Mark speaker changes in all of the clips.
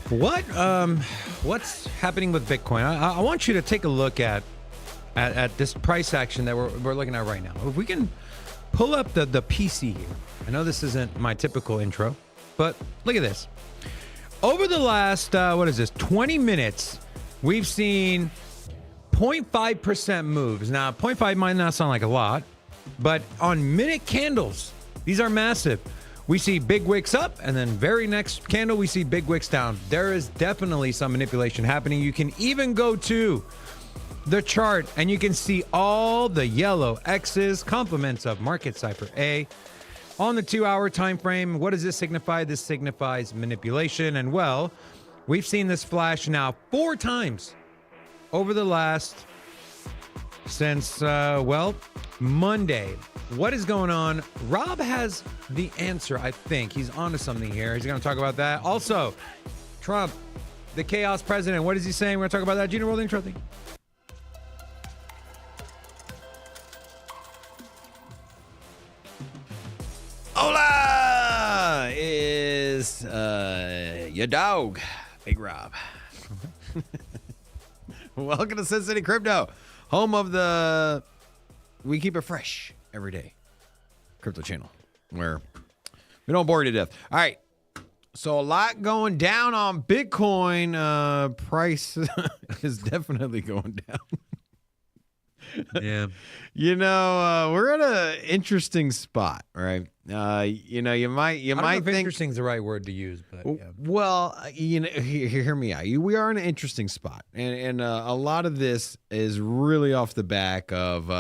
Speaker 1: What's happening with Bitcoin? I want you to take a look at this price action that we're looking at right now. If we can pull up the PC here. I know this isn't my typical intro, but look at this. Over the last 20 minutes, we've seen 0.5% moves. Now, 0.5 might not sound like a lot, but on minute candles, these are massive. We see big wicks up, and then very next candle, we see big wicks down. There is definitely some manipulation happening. You can even go to the chart, and you can see all the yellow X's, complements of market cipher A. On the 2-hour time frame, what does this signify? This signifies manipulation. And well, we've seen this flash now 4 times over the last, since, Monday. What is going on? Rob has the answer, I think. He's onto something here. He's going to talk about that. Also, Trump, the chaos president, what is he saying? We're going to talk about that. Gina, roll the intro thing.
Speaker 2: Hola! Is your dog, Big Rob. Welcome to Sin City Crypto, home of the We Keep It Fresh Every Day crypto channel, where we don't bore you to death. All right, so a lot going down on Bitcoin. Price is definitely going down.
Speaker 1: Yeah.
Speaker 2: We're at an interesting spot, right? You might
Speaker 1: I don't know if
Speaker 2: think
Speaker 1: interesting is the right word to use, but yeah.
Speaker 2: well, hear me out. We are in an interesting spot, and a lot of this is really off the back of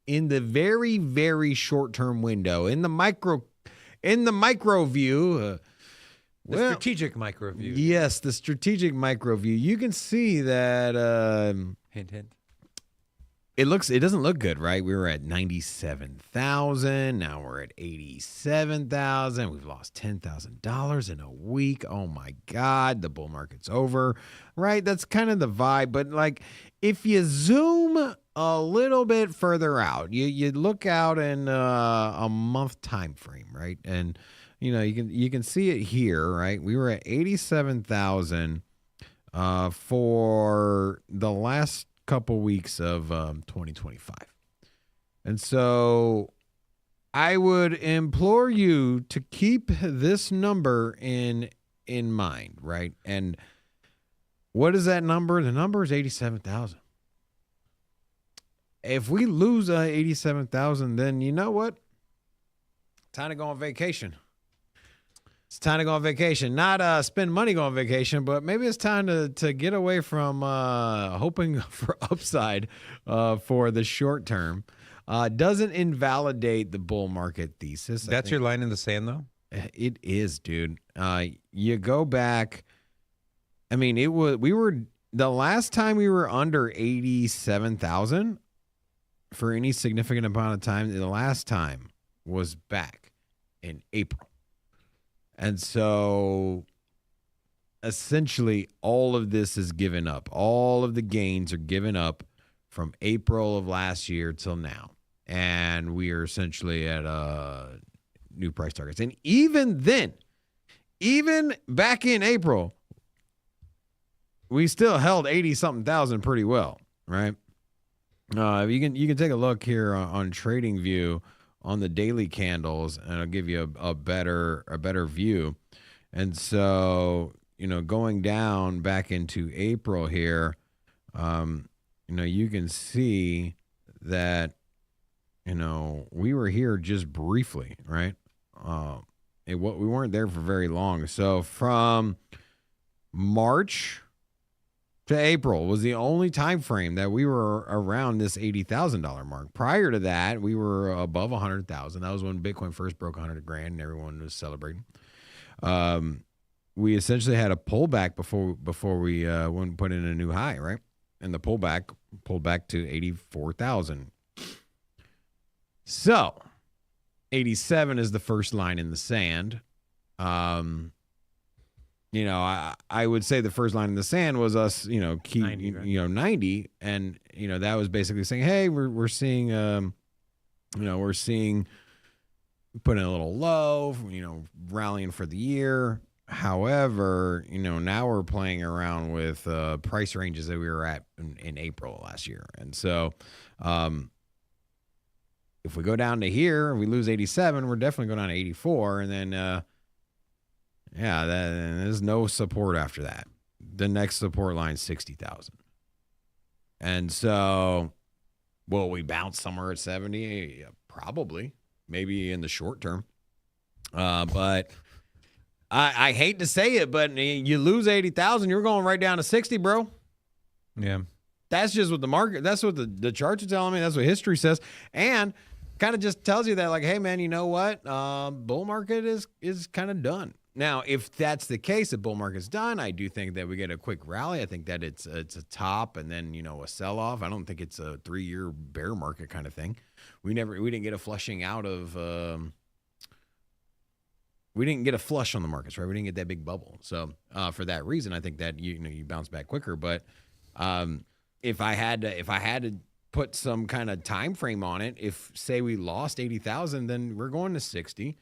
Speaker 2: in the very, very short-term window, in the micro view.
Speaker 1: Strategic micro view.
Speaker 2: Yes, the strategic micro view. You can see that.
Speaker 1: Hint, hint.
Speaker 2: It doesn't look good, right? We were at 97,000. Now we're at 87,000. We've lost $10,000 in a week. Oh my God, the bull market's over, right? That's kind of the vibe. But like, if you zoom a little bit further out, you look out in a month time frame, right? And you can see it here, right? We were at 87,000 for the last couple weeks of 2025. And so I would implore you to keep this number in mind, right? And what is that number? The number is 87,000. If we lose 87,000, then you know what? Time to go on vacation. It's time to go on vacation. Not spend money going on vacation, but maybe it's time to get away from hoping for upside for the short term. Doesn't invalidate the bull market thesis.
Speaker 1: That's your line in the sand, though?
Speaker 2: It is, dude. You go back. I mean, we were the last time we were under 87,000 for any significant amount of time. The last time was back in April. And so essentially all of this is given up. All of the gains are given up from April of last year till now. And we are essentially at new price targets. And even then, even back in April, we still held 80-something thousand pretty well, right? You can take a look here on TradingView on the daily candles, and I'll give you a better view. And so, going down back into April here, you can see that, we were here just briefly, right? We weren't there for very long. So from March to April was the only time frame that we were around this $80,000 mark. Prior to that, we were above 100,000. That was when Bitcoin first broke 100 grand and everyone was celebrating. We essentially had a pullback before we went and put in a new high, right? And the pulled back to 84,000. So 87 is the first line in the sand. I would say the first line in the sand was us, keep 90, right? 90, and that was basically saying, hey, we're seeing, putting a little low, rallying for the year. However, now we're playing around with price ranges that we were at in April last year. And so if we go down to here, we lose 87, we're definitely going down to 84. And then, there's no support after that. The next support line is 60,000. And so will we bounce somewhere at 70? Probably, maybe in the short term. But I hate to say it, but you lose 80,000, you're going right down to 60, bro.
Speaker 1: Yeah.
Speaker 2: That's just what the market, that's what the charts are telling me. That's what history says. And kind of just tells you that, like, hey, man, you know what? Bull market is kind of done. Now, if that's the case, the bull market's done, I do think that we get a quick rally. I think that it's a top and then, a sell-off. I don't think it's a 3-year bear market kind of thing. We didn't get a flushing out of we didn't get a flush on the markets, right? We didn't get that big bubble. So for that reason, I think that you bounce back quicker. But if I had to put some kind of time frame on it, if say we lost 80,000, then we're going to 60,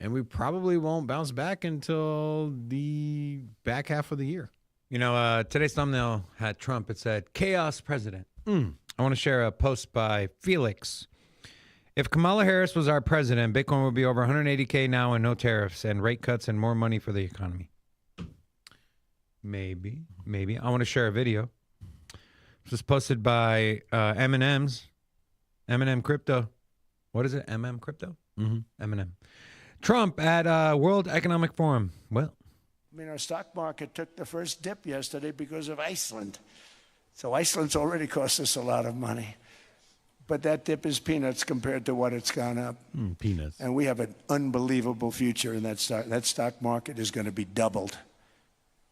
Speaker 2: and we probably won't bounce back until the back half of the year.
Speaker 1: Today's thumbnail had Trump. It said chaos president. I want to share a post by Felix. If Kamala Harris was our president, Bitcoin would be over 180K now and no tariffs and rate cuts and more money for the economy. Maybe. I want to share a video. This was posted by M&M's. M&M Crypto. What is it? MM Crypto? Mm-hmm. M&M. Trump at World Economic Forum. Well,
Speaker 3: our stock market took the first dip yesterday because of Iceland. So Iceland's already cost us a lot of money. But that dip is peanuts compared to what it's gone up.
Speaker 2: Peanuts.
Speaker 3: And we have an unbelievable future in that stock. That stock market is going to be doubled.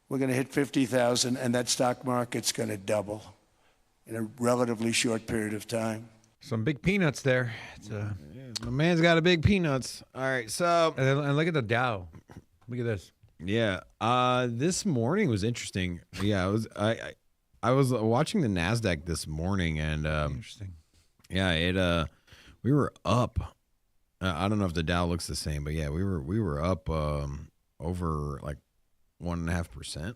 Speaker 3: We're going to hit 50,000, and that stock market's going to double in a relatively short period of time.
Speaker 1: Some big peanuts there.
Speaker 2: My man's got a big peanuts. All right, so
Speaker 1: and look at the Dow. Look at this.
Speaker 2: Yeah, this morning was interesting. Yeah, I was watching the Nasdaq this morning, and
Speaker 1: interesting.
Speaker 2: Yeah, we were up. I don't know if the Dow looks the same, but yeah, we were up over like 1.5%.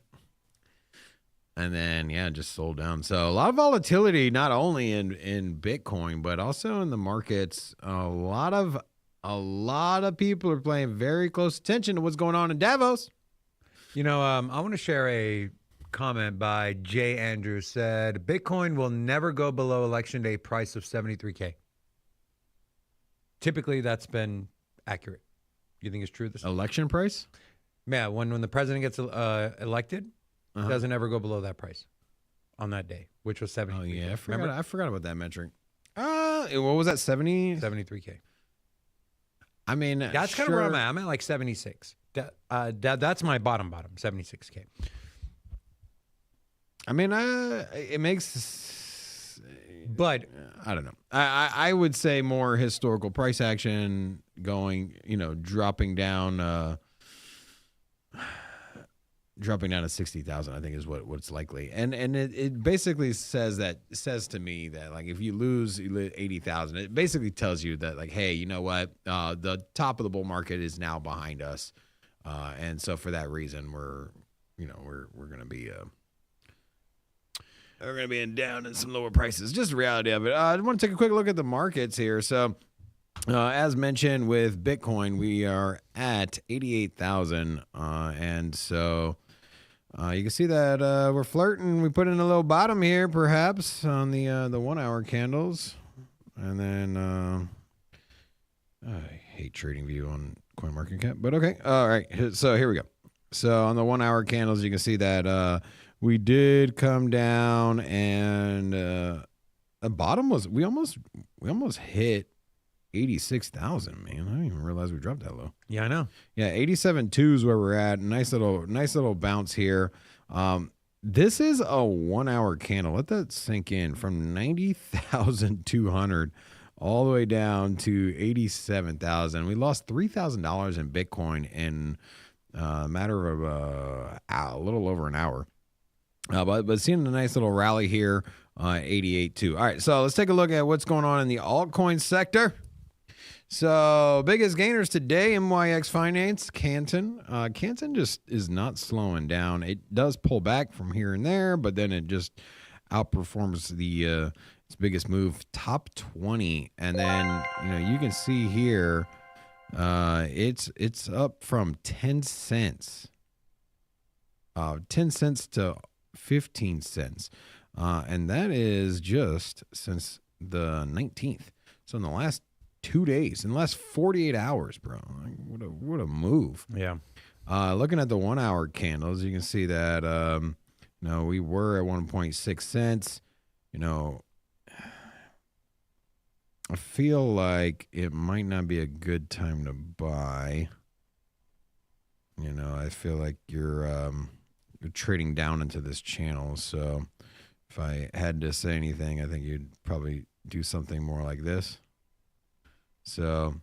Speaker 2: And then, just sold down. So a lot of volatility, not only in Bitcoin, but also in the markets. A lot of people are paying very close attention to what's going on in Davos.
Speaker 1: I want to share a comment by Jay Andrews. Said, Bitcoin will never go below election day price of 73K. Typically, that's been accurate. You think it's true? This
Speaker 2: election price?
Speaker 1: Yeah, when the president gets elected, it doesn't ever go below that price on that day, which was 73K.
Speaker 2: Oh, yeah, I forgot about that metric. What was that, 70?
Speaker 1: 73K.
Speaker 2: I mean,
Speaker 1: that's kind of where I'm at. I'm at like 76. That's my bottom, 76K.
Speaker 2: I mean, it makes,
Speaker 1: but
Speaker 2: I don't know. I would say more historical price action going, dropping down to 60,000, I think is what's likely. And it basically says to me that, like, if you lose 80,000, it basically tells you that, like, hey, you know what? The top of the bull market is now behind us. And so for that reason, we're going to be we're going to be down in some lower prices. Just the reality of it. I want to take a quick look at the markets here. So as mentioned with Bitcoin, we are at 88,000. And so you can see that we're flirting. We put in a little bottom here, perhaps, on the 1 hour candles. And then I hate TradingView on CoinMarketCap, but okay. All right. So here we go. So on the 1 hour candles, you can see that we did come down, and the bottom was we almost hit 86,000. Man, I didn't even realize we dropped that low.
Speaker 1: Yeah, I know.
Speaker 2: Yeah, 87.2 is where we're at. Nice little bounce here. This is a 1 hour candle. Let that sink in. From 90,200 all the way down to 87,000. We lost $3,000 in Bitcoin in a matter of a little over an hour. But seeing a nice little rally here, 88.2. All right, so let's take a look at what's going on in the altcoin sector. So biggest gainers today, MYX Finance, Canton. Canton just is not slowing down. It does pull back from here and there, but then it just outperforms the its biggest move, top 20. And then, you can see here, it's up from 10 cents. 10 cents to 15 cents. And that is just since the 19th. So in the last 2 days, in the last 48 hours, bro. What a move.
Speaker 1: Yeah.
Speaker 2: Looking at the 1 hour candles, you can see that we were at 1.6 cents. I feel like it might not be a good time to buy. I feel like you're trading down into this channel. So if I had to say anything, I think you'd probably do something more like this. So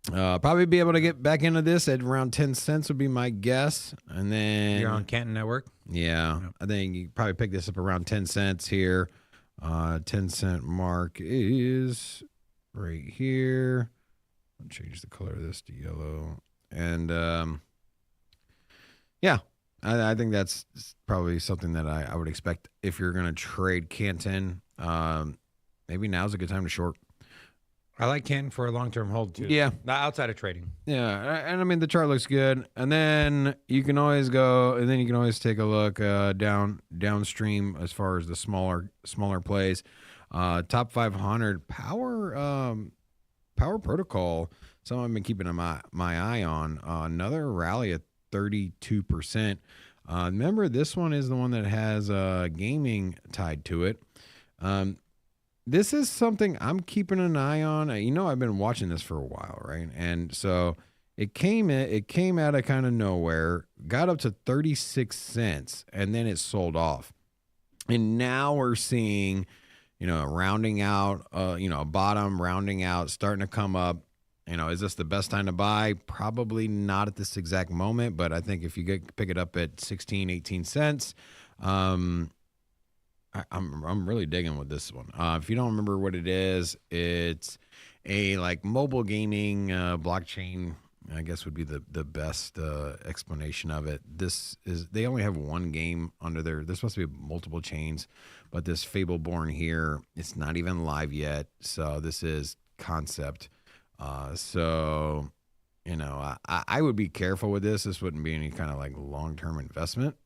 Speaker 2: probably be able to get back into this at around 10 cents would be my guess. And then
Speaker 1: You're on Canton Network?
Speaker 2: Yeah. I think you probably pick this up around 10 cents here. 10 cent mark is right here. I'll change the color of this to yellow. And I think that's probably something that I would expect if you're going to trade Canton. Maybe now's a good time to short.
Speaker 1: I like Canton for a long-term hold, too.
Speaker 2: Yeah.
Speaker 1: Not outside of trading.
Speaker 2: Yeah, and I mean, the chart looks good. And then you can always take a look downstream as far as the smaller plays. Top 500 power protocol. Something I've been keeping my eye on. Another rally at 32%. Remember, this one is the one that has gaming tied to it. This is something I'm keeping an eye on. I've been watching this for a while, right? And so it came out of kind of nowhere, got up to 36 cents, and then it sold off. And now we're seeing, rounding out, a bottom, rounding out, starting to come up. Is this the best time to buy? Probably not at this exact moment, but I think if you pick it up at 16, 18 cents, I'm really digging with this one. If you don't remember what it is, it's a mobile gaming blockchain. I guess would be the best explanation of it. They only have one game under there. There's supposed to be multiple chains, but this Fableborn here, it's not even live yet. So this is concept. I would be careful with this. This wouldn't be any kind of long-term investment,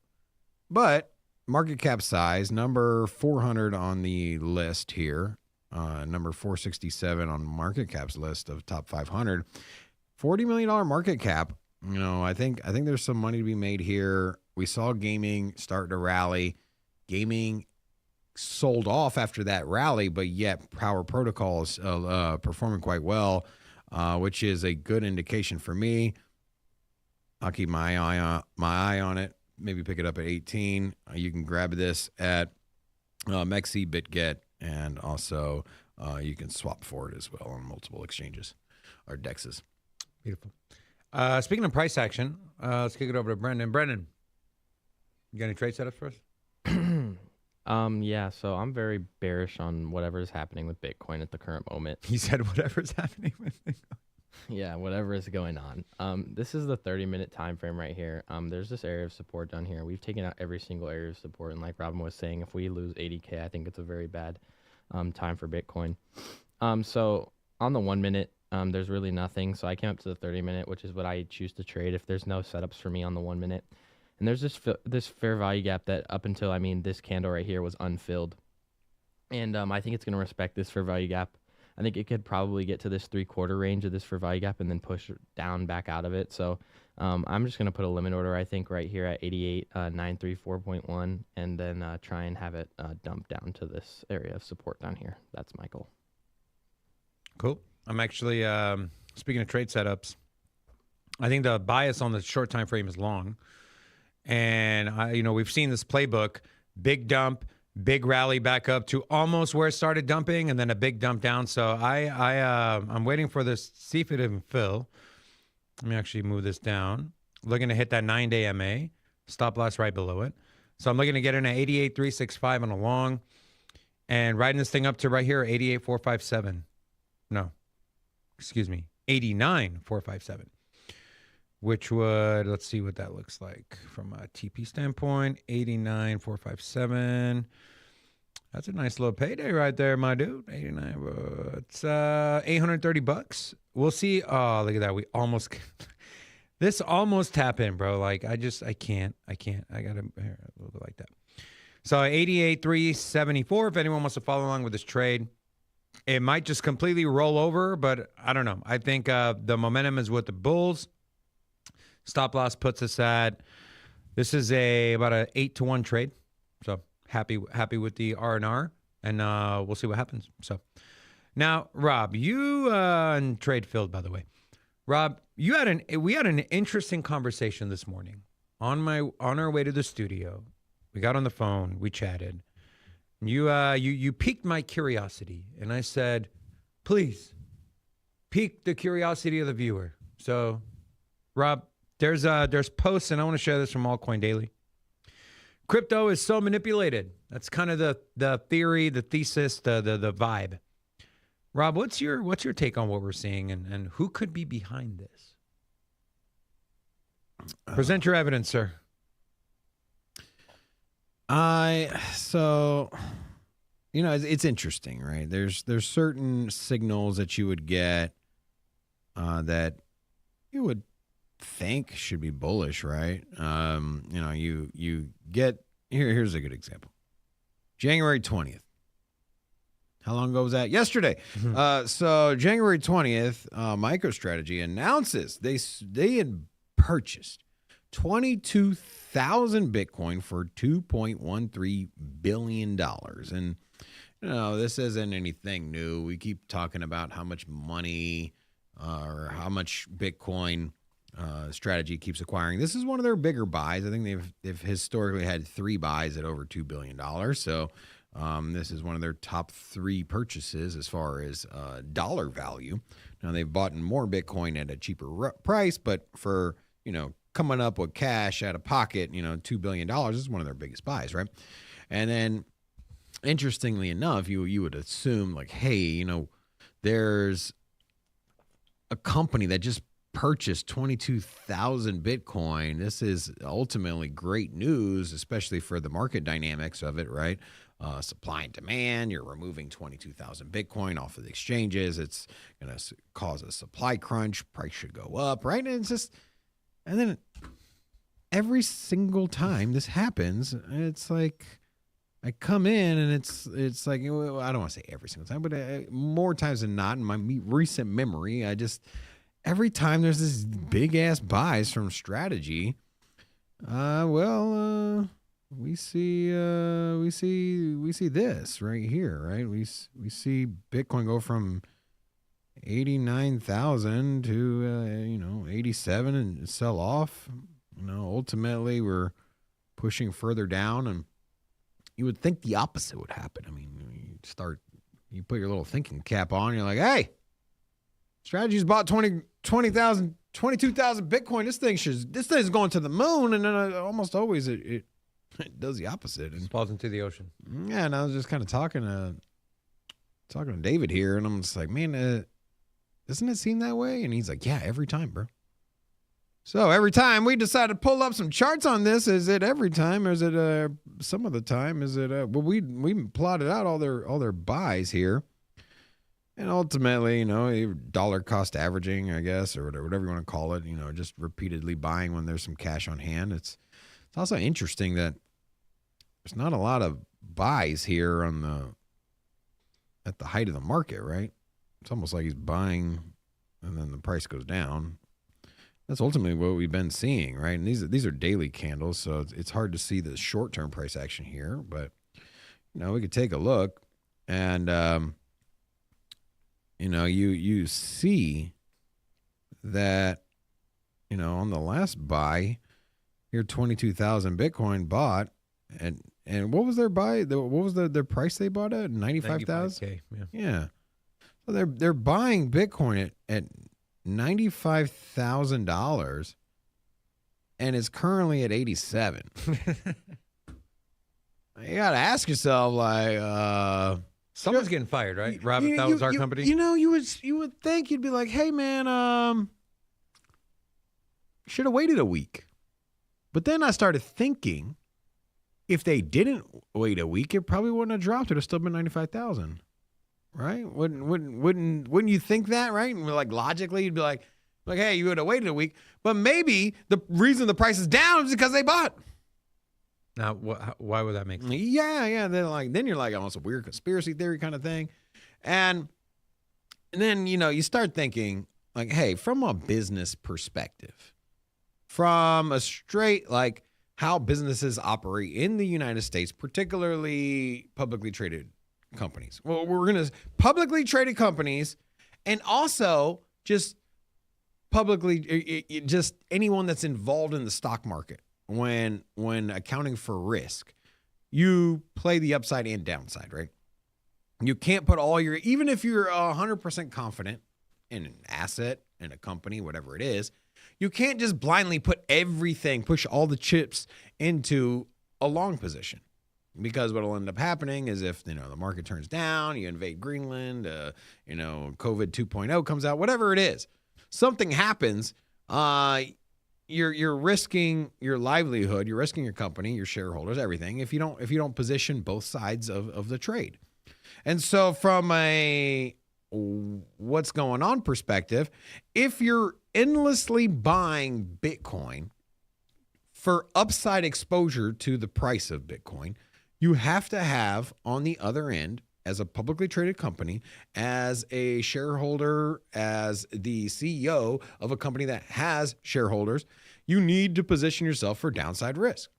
Speaker 2: but market cap size, number 400 on the list here, number 467 on market cap's list of top 500, $40 million market cap. I think there's some money to be made here. We saw gaming start to rally. Gaming sold off after that rally, but yet Power Protocol is performing quite well, which is a good indication for me. I'll keep my eye on it. Maybe pick it up at 18. You can grab this at Mexi, BitGet, and also you can swap for it as well on multiple exchanges or dexes.
Speaker 1: Beautiful. Speaking of price action, let's kick it over to Brendan. Brendan, you got any trade setups for us?
Speaker 4: Yeah, so I'm very bearish on whatever is happening with Bitcoin at the current moment.
Speaker 1: He said whatever's happening with Bitcoin.
Speaker 4: Yeah, whatever is going on. This is the 30-minute time frame right here. There's this area of support down here. We've taken out every single area of support, and like Robin was saying, if we lose 80K, I think it's a very bad time for Bitcoin. So on the 1 minute, there's really nothing. So I came up to the 30-minute, which is what I choose to trade if there's no setups for me on the 1 minute. And there's this fair value gap that up until, this candle right here was unfilled. And I think it's going to respect this fair value gap. I think it could probably get to this 3/4 range of this fair value gap and then push down back out of it. So I'm just going to put a limit order, I think, right here at 88,934.1 and then try and have it dump down to this area of support down here. That's my goal.
Speaker 1: Cool. I'm actually, speaking of trade setups, I think the bias on the short time frame is long. And, we've seen this playbook, big dump, big rally back up to almost where it started dumping, and then a big dump down. So I'm waiting for this, see if it even fill. Let me actually move this down. Looking to hit that 9-day MA, stop loss right below it. So I'm looking to get in at 88,365 on a long, and riding this thing up to right here, 88,457. No, excuse me, 89,457, which would, let's see what that looks like from a TP standpoint. 89,457. That's a nice little payday right there, my dude. 89. It's $830. We'll see. Oh, look at that. We almost this almost tap in, bro. Like I can't. I gotta a little bit like that. So 88,374. If anyone wants to follow along with this trade, it might just completely roll over, but I don't know. I think the momentum is with the bulls. Stop loss puts us at, this is about an 8-to-1 trade. So happy with the R&R, and we'll see what happens. So now, Rob, you and Trade Field, by the way, Rob, we had an interesting conversation this morning on our way to the studio. We got on the phone, we chatted. You piqued my curiosity, and I said, please pique the curiosity of the viewer. So, Rob, there's posts, and I want to share this from Altcoin Daily. Crypto is so manipulated. That's kind of the theory, the thesis, the vibe. Rob, what's your take on what we're seeing, and who could be behind this? Present your evidence, sir.
Speaker 2: So, you know, it's interesting, right? There's certain signals that you would get that you would think should be bullish, right? You know, you get here's a good example. January 20th. How long ago was that? Yesterday. So January 20th, MicroStrategy announces they had purchased 22,000 Bitcoin for $2.13 billion. And, you know, this isn't anything new. We keep talking about how much money or how much Bitcoin strategy keeps acquiring. This is one of their bigger buys. I think they've historically had 3 buys at over $2 billion. So this is one of their top 3 purchases as far as dollar value. Now, they've bought more Bitcoin at a cheaper price, but for, you know, coming up with cash out of pocket, you know, $2 billion is one of their biggest buys, right? And then, interestingly enough, you would assume, like, hey, you know, there's a company that just purchased 22,000 Bitcoin. This is ultimately great news, especially for the market dynamics of it, right? Supply and demand, you're removing 22,000 Bitcoin off of the exchanges. It's going to cause a supply crunch. Price should go up, right? And it's just, and then every single time this happens, it's like I come in and it's like, I don't want to say every single time, but more times than not in my recent memory, every time there's this big ass buys from strategy, we see this right here, right? We see Bitcoin go from 89,000 to 87 and sell off. You know, ultimately we're pushing further down, and you would think the opposite would happen. I mean, you put your little thinking cap on, you're like, hey, Strategy's bought 22,000 Bitcoin. This thing's going to the moon, and then almost always it does the opposite and
Speaker 1: falls into the ocean.
Speaker 2: Yeah, and I was just kind of talking to David here, and I'm just like, man, doesn't it seem that way? And he's like, yeah, every time, bro. So every time we decide to pull up some charts on this, is it every time, or is it some of the time? Is it well, we plotted out all their buys here, and ultimately, you know, dollar cost averaging, I guess, or whatever you want to call it, you know, just repeatedly buying when there's some cash on hand. It's also interesting that there's not a lot of buys here at the height of the market, right? It's almost like he's buying and then the price goes down. That's ultimately what we've been seeing, right? And these are daily candles, so it's hard to see the short-term price action here, but you know, we could take a look, and you know, you see that, you know, on the last buy here, 22,000 Bitcoin bought, and what was their buy? What was their price they bought at? 95,000. Yeah. So they're buying Bitcoin at $95,000, and it's currently at 87. You gotta ask yourself, like,
Speaker 1: Someone's getting fired, right? Rob, if that was our company.
Speaker 2: You know, you would think you'd be like, hey man, should have waited a week. But then I started thinking, if they didn't wait a week, it probably wouldn't have dropped. It'd have still been 95,000, right? Wouldn't you think that, right? And like logically, you'd be like, hey, you would have waited a week. But maybe the reason the price is down is because they bought.
Speaker 1: Now, why would that make sense?
Speaker 2: Yeah. Then you're like, oh, it's a weird conspiracy theory kind of thing. And then, you know, you start thinking like, hey, from a business perspective, from a straight, like how businesses operate in the United States, particularly publicly traded companies. Well, we're going to publicly traded companies and also just publicly, just anyone that's involved in the stock market. When accounting for risk, you play the upside and downside, right? You can't put all your, even if you're 100% confident in an asset, in a company, whatever it is, you can't just blindly put everything, push all the chips into a long position. Because what will end up happening is if, you know, the market turns down, you invade Greenland, you know, COVID 2.0 comes out, whatever it is, something happens, you're risking your livelihood, you're risking your company, your shareholders, everything if you don't position both sides of the trade. And so from a what's going on perspective, if you're endlessly buying Bitcoin for upside exposure to the price of Bitcoin, you have to have on the other end, as a publicly traded company, as a shareholder, as the CEO of a company that has shareholders, you need to position yourself for downside risk.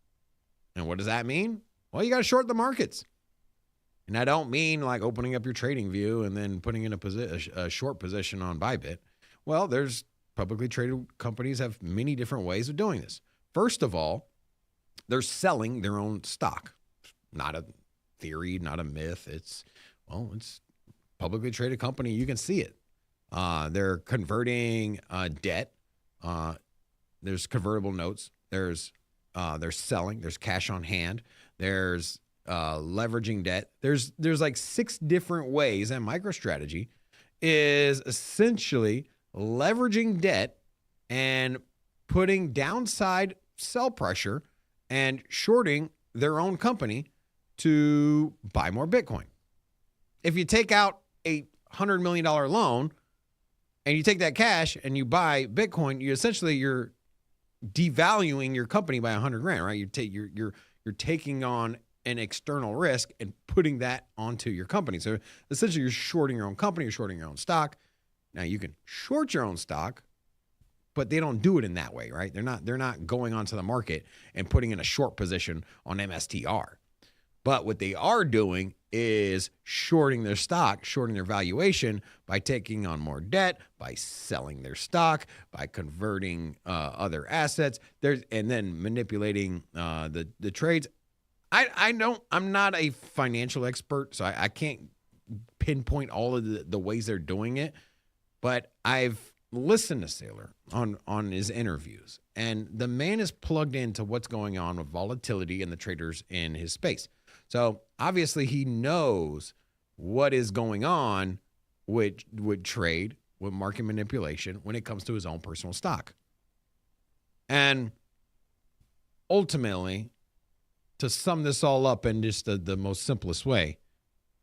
Speaker 2: And what does that mean? Well, you got to short the markets. And I don't mean like opening up your trading view and then putting in a short position on Bybit. Well, there's publicly traded companies have many different ways of doing this. First of all, they're selling their own stock. Not a theory, not a myth. It's publicly traded company. You can see it. They're converting debt. There's convertible notes. They're selling. There's cash on hand. There's leveraging debt. There's like 6 different ways, and MicroStrategy is essentially leveraging debt and putting downside sell pressure and shorting their own company to buy more Bitcoin. If you take out a $100 million loan and you take that cash and you buy Bitcoin, you're devaluing your company by $100,000, right? You're taking on an external risk and putting that onto your company. So essentially you're shorting your own company, you're shorting your own stock. Now you can short your own stock, but they don't do it in that way, right? They're not going onto the market and putting in a short position on MSTR. But what they are doing is shorting their stock, shorting their valuation by taking on more debt, by selling their stock, by converting other assets, and then manipulating the trades. I'm not a financial expert, so I can't pinpoint all of the ways they're doing it. But I've listened to Saylor on his interviews, and the man is plugged into what's going on with volatility and the traders in his space. So obviously he knows what is going on with trade, with market manipulation when it comes to his own personal stock. And ultimately, to sum this all up in just the most simplest way,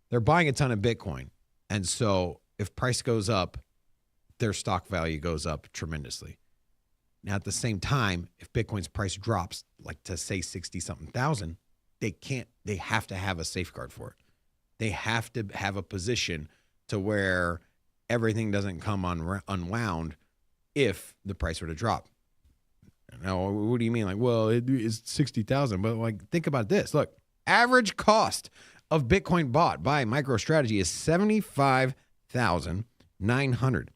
Speaker 2: they're buying a ton of Bitcoin. And so if price goes up, their stock value goes up tremendously. Now, at the same time, if Bitcoin's price drops, like to say 60-something thousand, they have to have a safeguard for it. They have to have a position to where everything doesn't come unwound if the price were to drop. Now, what do you mean? Like, well, it is 60,000, but like, think about this. Look, average cost of Bitcoin bought by MicroStrategy is 75,900.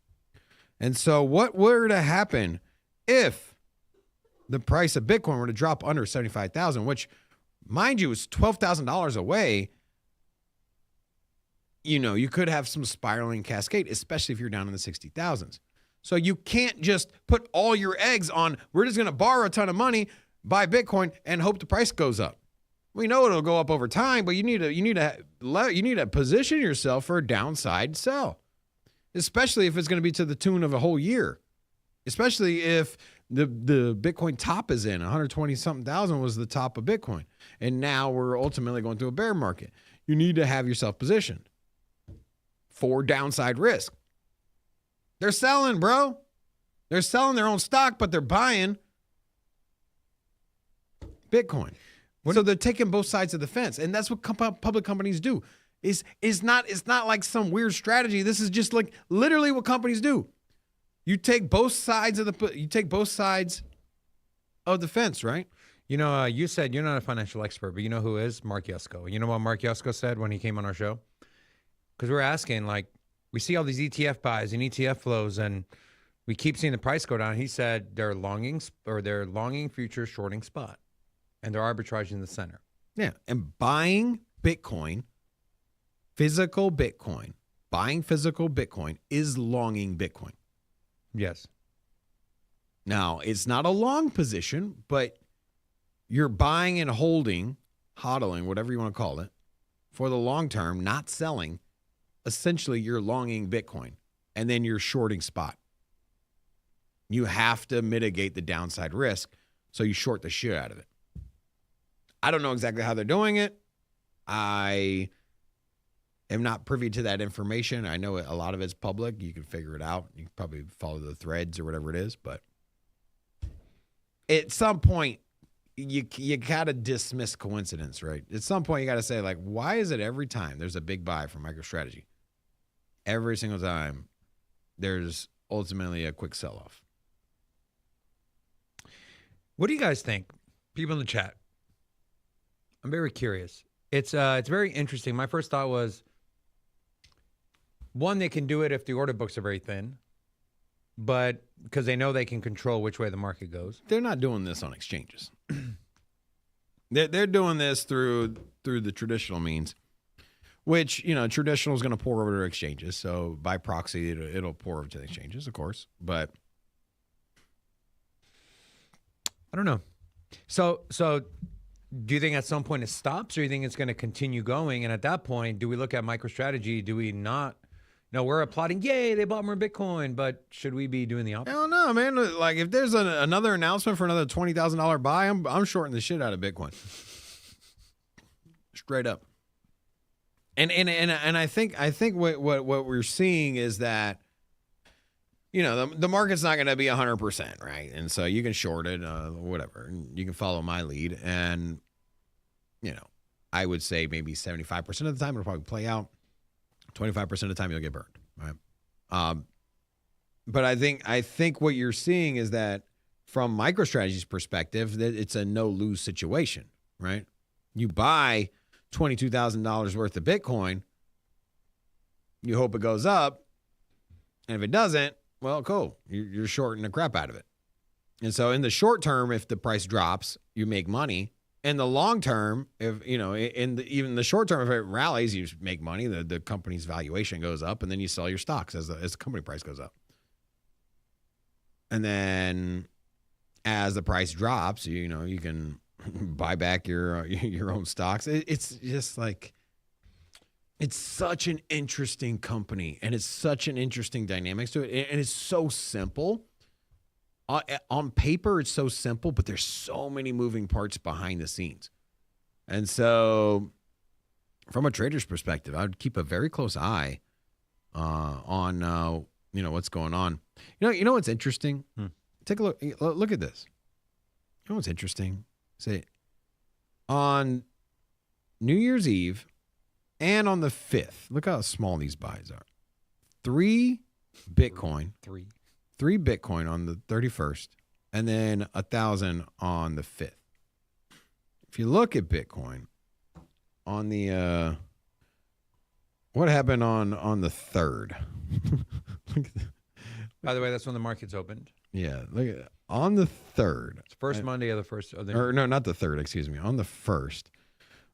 Speaker 2: And so what were to happen if the price of Bitcoin were to drop under 75,000, which, mind you, is $12,000 away? You know, you could have some spiraling cascade, especially if you're down in the 60,000s. So you can't just put all your eggs on, we're just going to borrow a ton of money, buy Bitcoin, and hope the price goes up. We know it'll go up over time, but you need to position yourself for a downside sell, especially if it's going to be to the tune of a whole year, especially if the Bitcoin top is in 120 something thousand was the top of Bitcoin. And now we're ultimately going through a bear market. You need to have yourself positioned for downside risk. They're selling, bro. They're selling their own stock, but they're buying Bitcoin. So they're taking both sides of the fence, and that's what public companies do. It's not like some weird strategy. This is just like literally what companies do. You take both sides of the fence, right?
Speaker 1: You know, you said you're not a financial expert, but you know who is? Mark Yusko. You know what Mark Yusko said when he came on our show? Because we're asking, like, we see all these ETF buys and ETF flows, and we keep seeing the price go down. He said they're longing future, shorting spot, and they're arbitraging the center.
Speaker 2: Yeah, and buying Bitcoin, buying physical Bitcoin is longing Bitcoin.
Speaker 1: Yes.
Speaker 2: Now, it's not a long position, but you're buying and holding, hodling, whatever you want to call it, for the long term, not selling. Essentially, you're longing Bitcoin, and then you're shorting spot. You have to mitigate the downside risk, so you short the shit out of it. I don't know exactly how they're doing it. I am not privy to that information. I know a lot of it's public. You can figure it out. You can probably follow the threads or whatever it is. But at some point, you got to dismiss coincidence, right? At some point, you got to say, like, why is it every time there's a big buy from MicroStrategy? Every single time, there's ultimately a quick sell-off.
Speaker 1: What do you guys think? People in the chat. I'm very curious. It's very interesting. My first thought was, one, they can do it if the order books are very thin, but because they know they can control which way the market goes.
Speaker 2: They're not doing this on exchanges. They're doing this through the traditional means, which, you know, traditional is going to pour over to exchanges. So by proxy, it'll pour over to the exchanges, of course. But
Speaker 1: I don't know. So do you think at some point it stops, or do you think it's going to continue going? And at that point, do we look at MicroStrategy? Do we not? No, we're applauding, yay, they bought more Bitcoin, but should we be doing the opposite?
Speaker 2: I don't know, man. Like, if there's another announcement for another $20,000 buy, I'm shorting the shit out of Bitcoin. Straight up. And I think what we're seeing is that, you know, the market's not going to be 100%, right? And so you can short it, whatever. You can follow my lead, and, you know, I would say maybe 75% of the time it'll probably play out. 25% of the time you'll get burned, right? But I think what you're seeing is that from MicroStrategy's perspective, that it's a no-lose situation, right? You buy $22,000 worth of Bitcoin, you hope it goes up, and if it doesn't, well, cool. You're shorting the crap out of it. And so in the short term, if the price drops, you make money. In the long term, if you know, even the short term, if it rallies, you make money. The company's valuation goes up, and then you sell your stocks as the company price goes up. And then as the price drops, you know, you can buy back your own stocks. It's just like, it's such an interesting company, and it's such an interesting dynamics to it, and it's so simple. On paper, it's so simple, but there's so many moving parts behind the scenes. And so from a trader's perspective, I would keep a very close eye on you know, what's going on. You know what's interesting? Take a look at this. You know what's interesting? Say, on New Year's Eve and on the 5th, look how small these buys are. 3 Bitcoin. 3 Bitcoin on the 31st, and then 1,000 on the 5th. If you look at Bitcoin on the what happened on the 3rd?
Speaker 1: By the way, that's when the market's opened.
Speaker 2: Yeah, look at on the 3rd.
Speaker 1: It's first Monday of the first of the
Speaker 2: or no, not the 3rd, excuse me. On the 1st.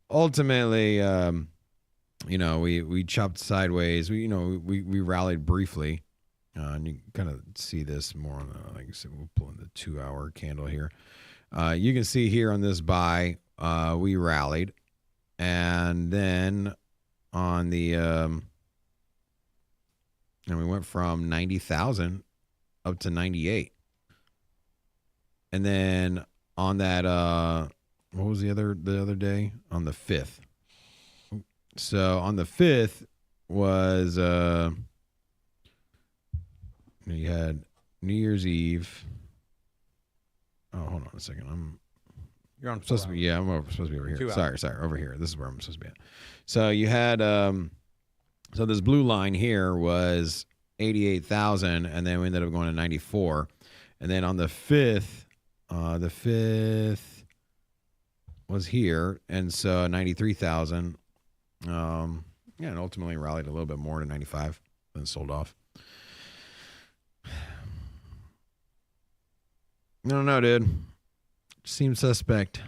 Speaker 2: Ultimately, you know, we chopped sideways. We rallied briefly. And you can kind of see this more on the, like I said, we'll pull in the 2-hour candle here. You can see here on this buy, we rallied, and then on the and we went from 90,000 up to 98, and then on that what was the other day? On the 5th. So on the 5th was you had New Year's Eve. Oh, hold on a second.
Speaker 1: You're on
Speaker 2: supposed to be, yeah, I'm supposed to be over here.
Speaker 1: 2 hours.
Speaker 2: Sorry, over here. This is where I'm supposed to be at. So you had so this blue line here was 88,000, and then we ended up going to 94. And then on the 5th was here, and so 93,000. Yeah, and ultimately rallied a little bit more to 95, then sold off. I don't know, dude. Seems suspect.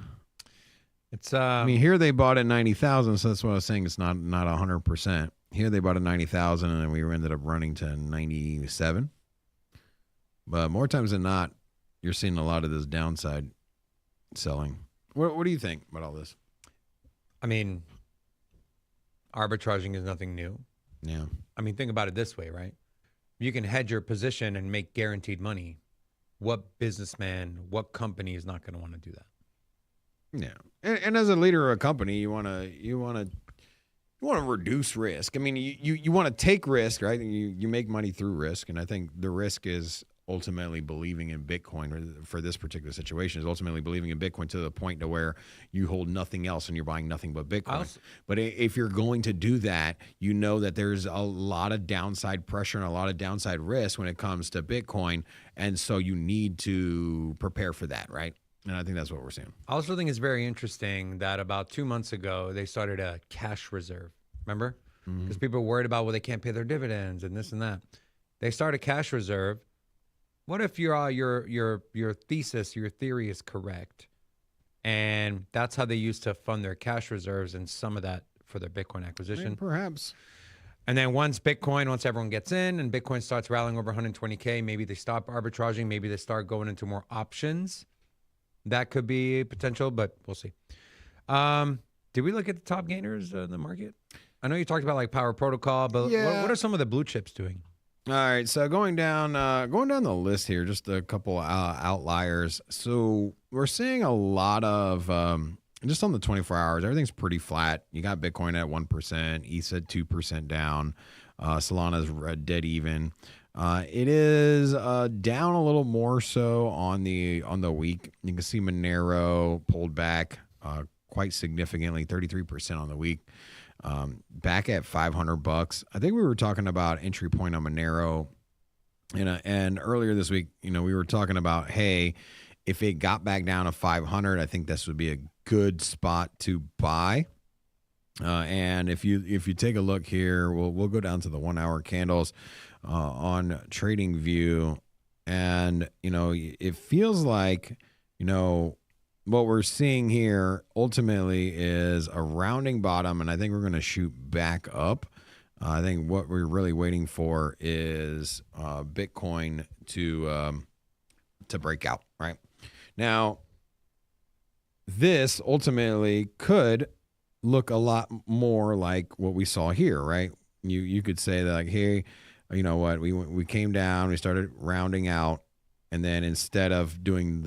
Speaker 1: It's
Speaker 2: I mean, here they bought at 90,000, so that's what I was saying. It's not 100%. Here they bought at 90,000, and then we ended up running to 97. But more times than not, you're seeing a lot of this downside selling. What do you think about all this?
Speaker 1: I mean, arbitraging is nothing new.
Speaker 2: Yeah.
Speaker 1: I mean, think about it this way, right? You can hedge your position and make guaranteed money. What businessman, what company is not going to want to do that?
Speaker 2: Yeah. And as a leader of a company, you want to reduce risk. I mean, you want to take risk, right? You make money through risk, and I think the risk is ultimately believing in Bitcoin for this particular situation, is ultimately believing in Bitcoin to the point to where you hold nothing else and you're buying nothing but Bitcoin. But if you're going to do that, you know that there's a lot of downside pressure and a lot of downside risk when it comes to Bitcoin. And so you need to prepare for that, right? And I think that's what we're seeing.
Speaker 1: I also think it's very interesting that about 2 months ago, they started a cash reserve. Remember? Because people were worried about, well, they can't pay their dividends and this and that. They started a cash reserve. What if your thesis, your theory is correct, and that's how they used to fund their cash reserves and some of that for their Bitcoin acquisition?
Speaker 2: I mean, perhaps.
Speaker 1: And then once everyone gets in and Bitcoin starts rallying over 120K, maybe they stop arbitraging, maybe they start going into more options. That could be potential, but we'll see. Did we look at the top gainers in the market? I know you talked about like Power Protocol, but
Speaker 2: Yeah.
Speaker 1: what are some of the blue chips doing?
Speaker 2: All right, so going down the list here, just a couple outliers. So we're seeing a lot of just on the 24 hours, everything's pretty flat. You got Bitcoin at 1%, ETH at 2% down, Solana's dead even. It is down a little more so on the week. You can see Monero pulled back quite significantly, 33% on the week. Back at $500. I think we were talking about entry point on Monero, and earlier this week, we were talking about, hey, if it got back down to 500, I think this would be a good spot to buy. And if you take a look here, we'll go down to the 1 hour candles on TradingView, and it feels like what we're seeing here ultimately is a rounding bottom, and I think we're going to shoot back up. I think what we're really waiting for is Bitcoin to break out. Right now, this ultimately could look a lot more like what we saw here. Right? You could say that, like, hey, you know what? We came down, we started rounding out, and then instead of doing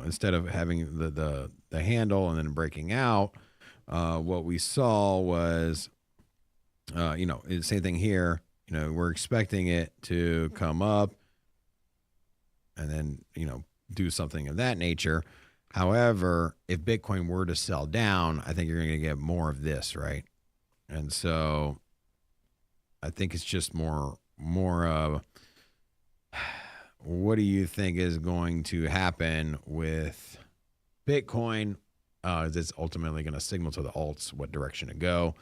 Speaker 2: instead of having the handle and then breaking out, what we saw was, same thing here. We're expecting it to come up and then, do something of that nature. However, if Bitcoin were to sell down, I think you're going to get more of this, right? And so I think it's just more of, what do you think is going to happen with Bitcoin? Is it's ultimately going to signal to the alts what direction to go?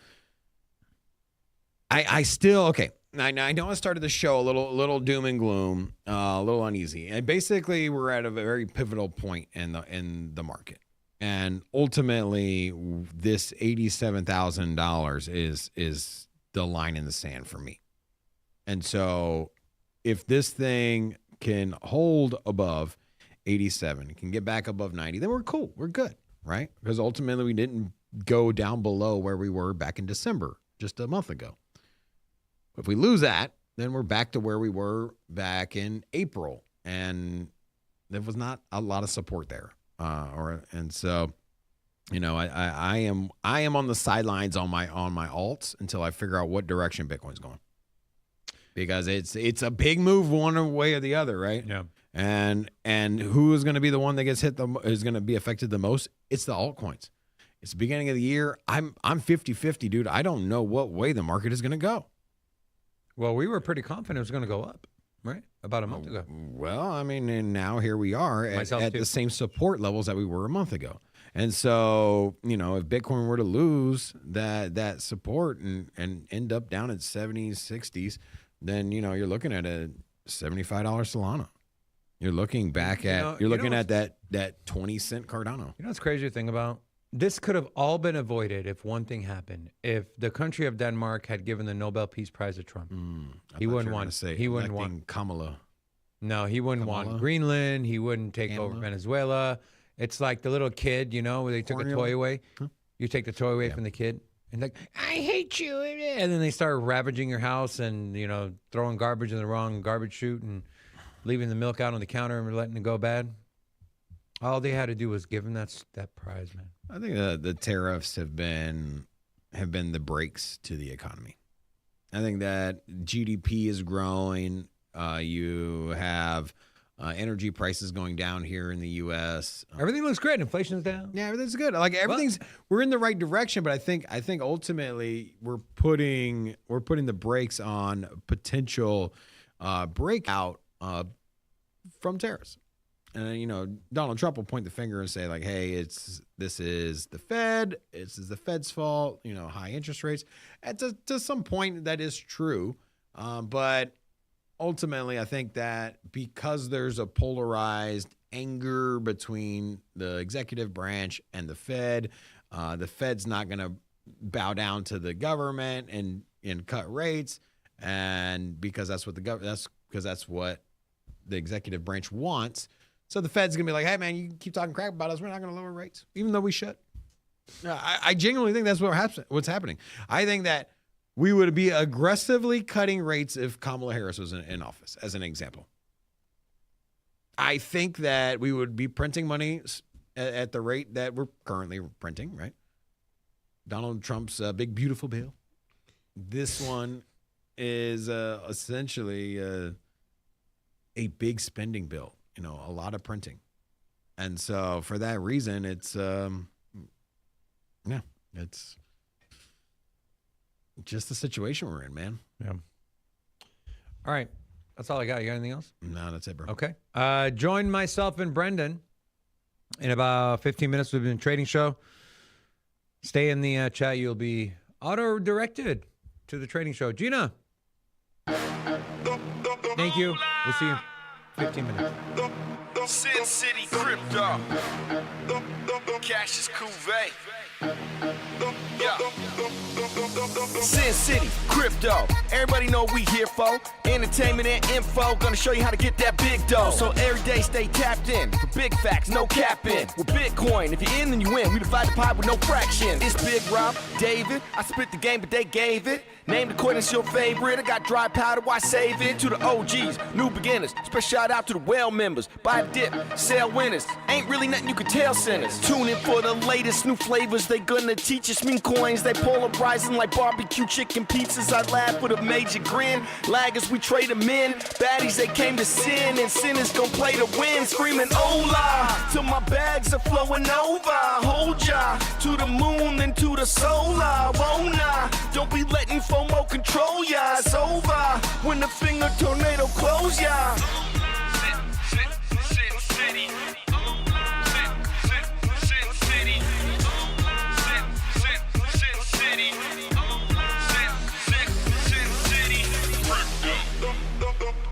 Speaker 2: I still, okay. I know I started the show a little doom and gloom, a little uneasy, and basically we're at a very pivotal point in the market, and ultimately this $87,000 is the line in the sand for me. And so if this thing can hold above 87, can get back above 90, then we're cool. We're good. right? Because ultimately we didn't go down below where we were back in December, just a month ago. If we lose that, then we're back to where we were back in April, and there was not a lot of support there. And so, you know, I am on the sidelines on my alts until I figure out what direction Bitcoin's going, because it's a big move one way or the other, right?
Speaker 1: Yeah.
Speaker 2: And who is going to be the one that gets hit is going to be affected the most? It's the altcoins. It's the beginning of the year. I'm 50-50, dude. I don't know what way the market is going to go.
Speaker 1: Well, we were pretty confident it was going to go up, right? About a month ago.
Speaker 2: Well, I mean, and now here we are at
Speaker 1: Myself too.
Speaker 2: the same support levels that we were a month ago. And so, you know, if Bitcoin were to lose that support and end up down at 70s, 60s, then, you know, you're looking at a $75 Solana. You're looking back at, you're looking at that 20-cent Cardano.
Speaker 1: You know what's crazy to think about? This could have all been avoided if one thing happened. If the country of Denmark had given the Nobel Peace Prize to Trump, he wouldn't want. He wouldn't want
Speaker 2: Kamala.
Speaker 1: No, he wouldn't want Greenland. He wouldn't take over Venezuela. It's like the little kid, you know, where they took a toy away. Huh? You take the toy away from the kid, and like, I hate you, and then they start ravaging your house and, you know, throwing garbage in the wrong garbage chute and leaving the milk out on the counter and letting it go bad. All they had to do was give him that prize, man.
Speaker 2: I think the tariffs have been the brakes to the economy. I think that GDP is growing. You have energy prices going down here in the U.S.
Speaker 1: Everything looks great. Inflation's down.
Speaker 2: Yeah, everything's good. Like we're in the right direction. But I think ultimately we're putting the brakes on potential breakout from tariffs. And, you know, Donald Trump will point the finger and say, like, hey, this is the Fed. This is the Fed's fault, you know, high interest rates. And to some point, that is true. But ultimately, I think that because there's a polarized anger between the executive branch and the Fed's not going to bow down to the government and cut rates. And because that's what that's what the executive branch wants. So the Fed's going to be like, hey, man, you keep talking crap about us. We're not going to lower rates, even though we should. I genuinely think that's what's happening. I think that we would be aggressively cutting rates if Kamala Harris was in office, as an example. I think that we would be printing money at the rate that we're currently printing, right? Donald Trump's big, beautiful bill. This one is essentially a big spending bill. You know, a lot of printing. And so for that reason, it's just the situation we're in, man.
Speaker 1: Yeah. All right. That's all I got. You got anything else?
Speaker 2: No, that's it, bro.
Speaker 1: Okay. Join myself and Brendan in about 15 minutes. We've been trading show. Stay in the chat. You'll be auto-directed to the trading show. Gina. Thank you. We'll see you. 15 minutes.
Speaker 5: Sin City Crypto. Cash is Cuvée. Yeah. Sin City Crypto. Everybody know we here for entertainment and info. Gonna show you how to get that big dough. So every day stay tapped in for big facts, no capping. With Bitcoin, if you're in, then you win. We divide the pie with no fraction. It's Big Rob, David. I split the game, but they gave it. Name the coin that's your favorite. I got dry powder, why save it? To the OGs, new beginners. Special shout out to the well members. Buy a dip, sell winners. Ain't really nothing you can tell sinners. Tune in for the latest new flavors. They gonna teach us mean coins. They polarizing like barbecue chicken pizzas. I laugh with a major grin. Laggers, we trade them in. Baddies, they came to sin. And sinners gon' play to win. Screaming hola till my bags are flowing over. Hold ya to the moon and to the solar. Won't I? Don't be letting